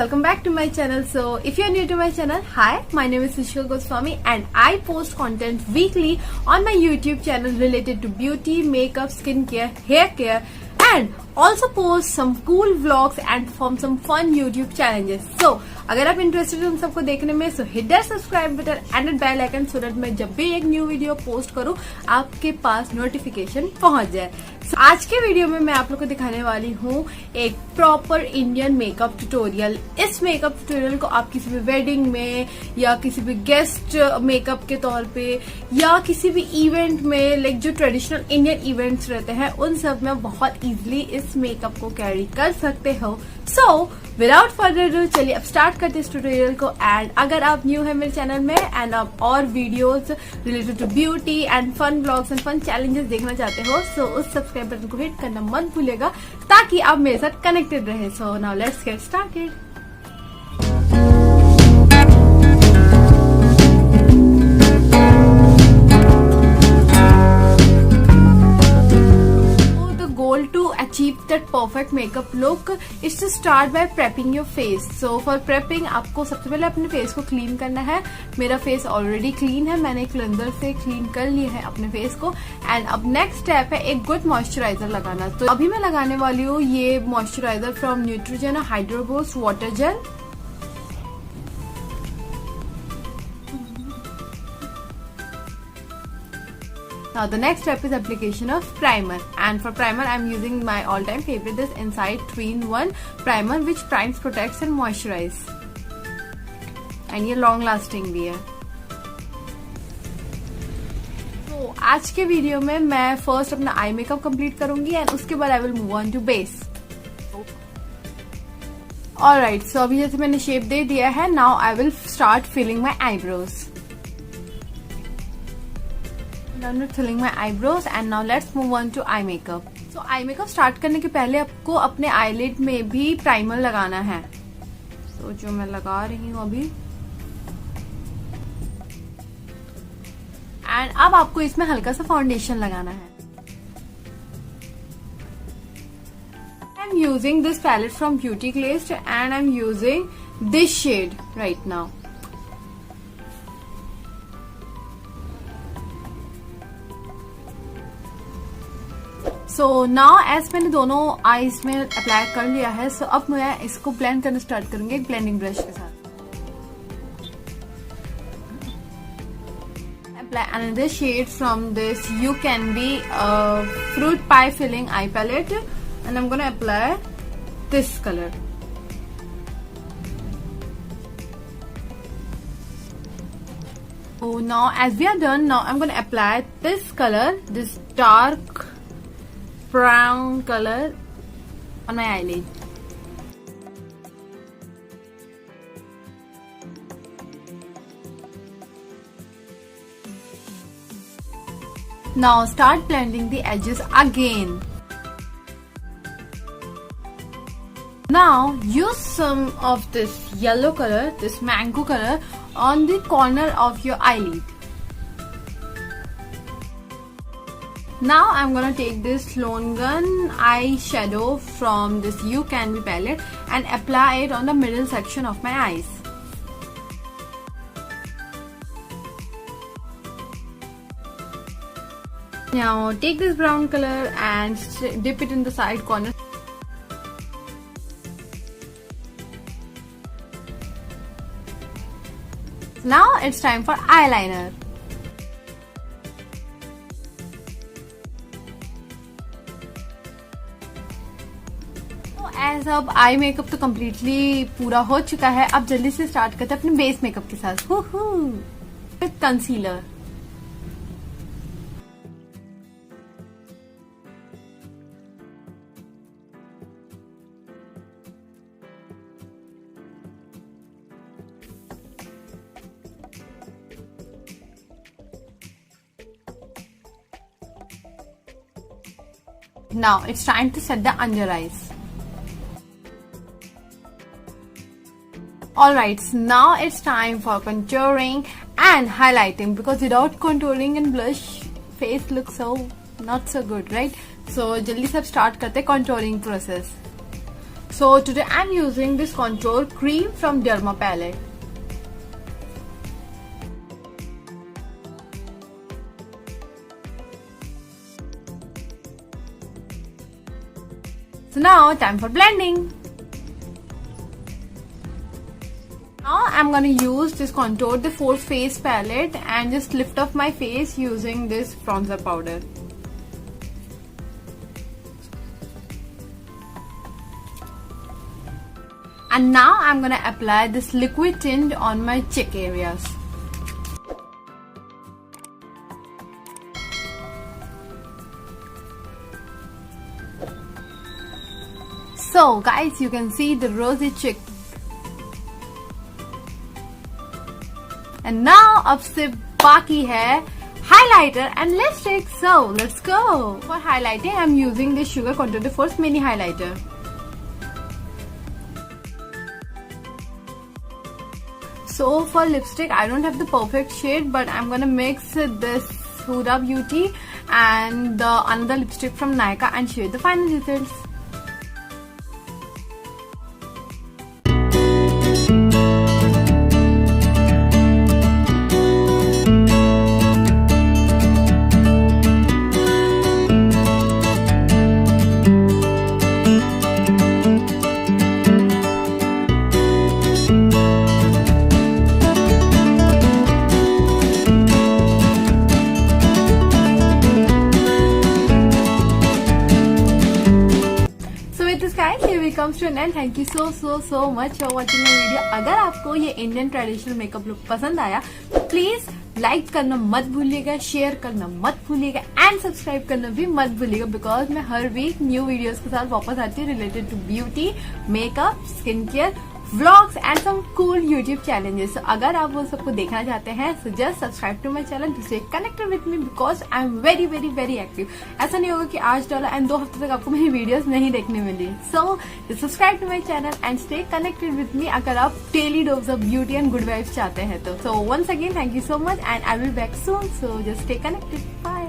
welcome back to my channel. So if you're new to my channel, hi, my name is Sushil Goswami and I post content weekly on my YouTube channel related to beauty, makeup, skincare, hair care, and also post some cool vlogs and perform some fun YouTube challenges. So अगर आप interested हो उन सबको देखने में, so hit that subscribe button and the bell icon so that मैं जब भी एक न्यू वीडियो पोस्ट करूं आपके पास नोटिफिकेशन पहुंच जाए. So, आज के वीडियो में मैं आप लोग को दिखाने वाली हूँ एक प्रॉपर इंडियन मेकअप ट्यूटोरियल. इस मेकअप ट्यूटोरियल को आप किसी भी वेडिंग में या किसी भी गेस्ट मेकअप के तौर पे या किसी भी इवेंट में, लाइक जो ट्रेडिशनल इंडियन इवेंट्स रहते हैं उन सब में बहुत इजीली इस मेकअप को कैरी कर सकते हो. सो विदाउट फर्दर डू चलिए अब स्टार्ट करते इस ट्यूटोरियल को. एंड अगर आप न्यू है मेरे चैनल में एंड आप और videos related to beauty and fun blogs and fun challenges देखना चाहते हो, सो उस सब्सक्राइब बटन को हिट करना मत भूलिएगा ताकि आप मेरे साथ कनेक्टेड रहे. So now let's get started. Achieve that perfect makeup look is to start by prepping your face. So for prepping आपको सबसे पहले अपने फेस को क्लीन करना है. मेरा फेस ऑलरेडी क्लीन है, मैंने क्लेंजर से क्लीन कर लिया है अपने फेस को. एंड अब नेक्स्ट स्टेप है एक गुड मॉइस्चराइजर लगाना. तो अभी मैं लगाने वाली हूँ ये moisturizer from Neutrogena hydro boost water gel. Now the next step is application of primer, and for primer I am using my all-time favorite, this Insight 3-in-1 primer which primes, protects and moisturize, and ये long lasting भी है. तो आज के video में मैं first अपना eye makeup complete करूंगी एंड उसके बाद I will move on to base. Alright, so अभी जैसे मैंने शेप दे दिया है, now I will start filling my eyebrows. I'm not filling my eyebrows and now let's move on to eye makeup. So eye makeup start करने के पहले आपको अपने eyelid में भी प्राइमर लगाना है. तो जो मैं लगा रही हूँ अभी, एंड अब आपको इसमें हल्का सा फाउंडेशन लगाना है. I'm using this palette from Beauty Glazed and I'm using this shade right now. So now as मैंने दोनों आईज में अप्लाई कर लिया है, सो अब मैं इसको ब्लेंड करना स्टार्ट करूंगी एक ब्लेंडिंग ब्रश के साथ. Apply another shade from this UCANBE fruit pie filling eye palette and I am gonna apply this colour. So now as we are done, now I'm going to apply this color, this dark brown color on my eyelid. Now start blending the edges again. Now use some of this yellow color, this mango color, on the corner of your eyelid. Now I'm gonna take this Lone Gun eyeshadow from this UCANBE palette and apply it on the middle section of my eyes. Now take this brown color and dip it in the side corner. Now it's time for eyeliner. As अब eye makeup तो completely पूरा हो चुका है. अब जल्दी से start करते हैं अपने बेस मेकअप के साथ with concealer. Now it's time to set the under eyes. Alright, so now it's time for contouring and highlighting, because without contouring and blush face looks so not so good, right? So जल्दी से अब start करते हैं contouring process. So today I'm using this contour cream from Derma palette. So now time for blending. Now I'm gonna use this contour the full face palette and just lift up my face using this bronzer powder. And now I'm gonna apply this liquid tint on my cheek areas. So guys, you can see the rosy cheek. And now अब से बाकी है highlighter and lipstick. So let's go. For highlighting, I'm using this Sugar Contour the Force mini highlighter. So for lipstick, I don't have the perfect shade, but I'm gonna mix this Huda Beauty and the another lipstick from Nyka and share the final results. Guys, here we comes to an end. Thank you so much for watching my video. अगर आपको ये Indian traditional makeup look पसंद आया तो please like करना मत भूलिएगा, share करना मत भूलिएगा एंड सब्सक्राइब करना भी मत भूलिएगा बिकॉज मैं हर वीक न्यू वीडियोस के साथ वापस आती हूँ related to beauty, makeup, skin care, vlogs and some cool YouTube challenges. चाहते आप वो सबको देखना चाहते हैं so just subscribe to my channel to stay connected with me because I am very active. ऐसा नहीं होगा कि आज डाला एंड 2 हफ्ते तक आपको मेरी वीडियोस नहीं देखने मिली. So subscribe to my channel and stay connected with me अगर आप daily dose of beauty and good vibes चाहते हैं तो. So once again thank you so much and I will back soon. So just stay connected. Bye.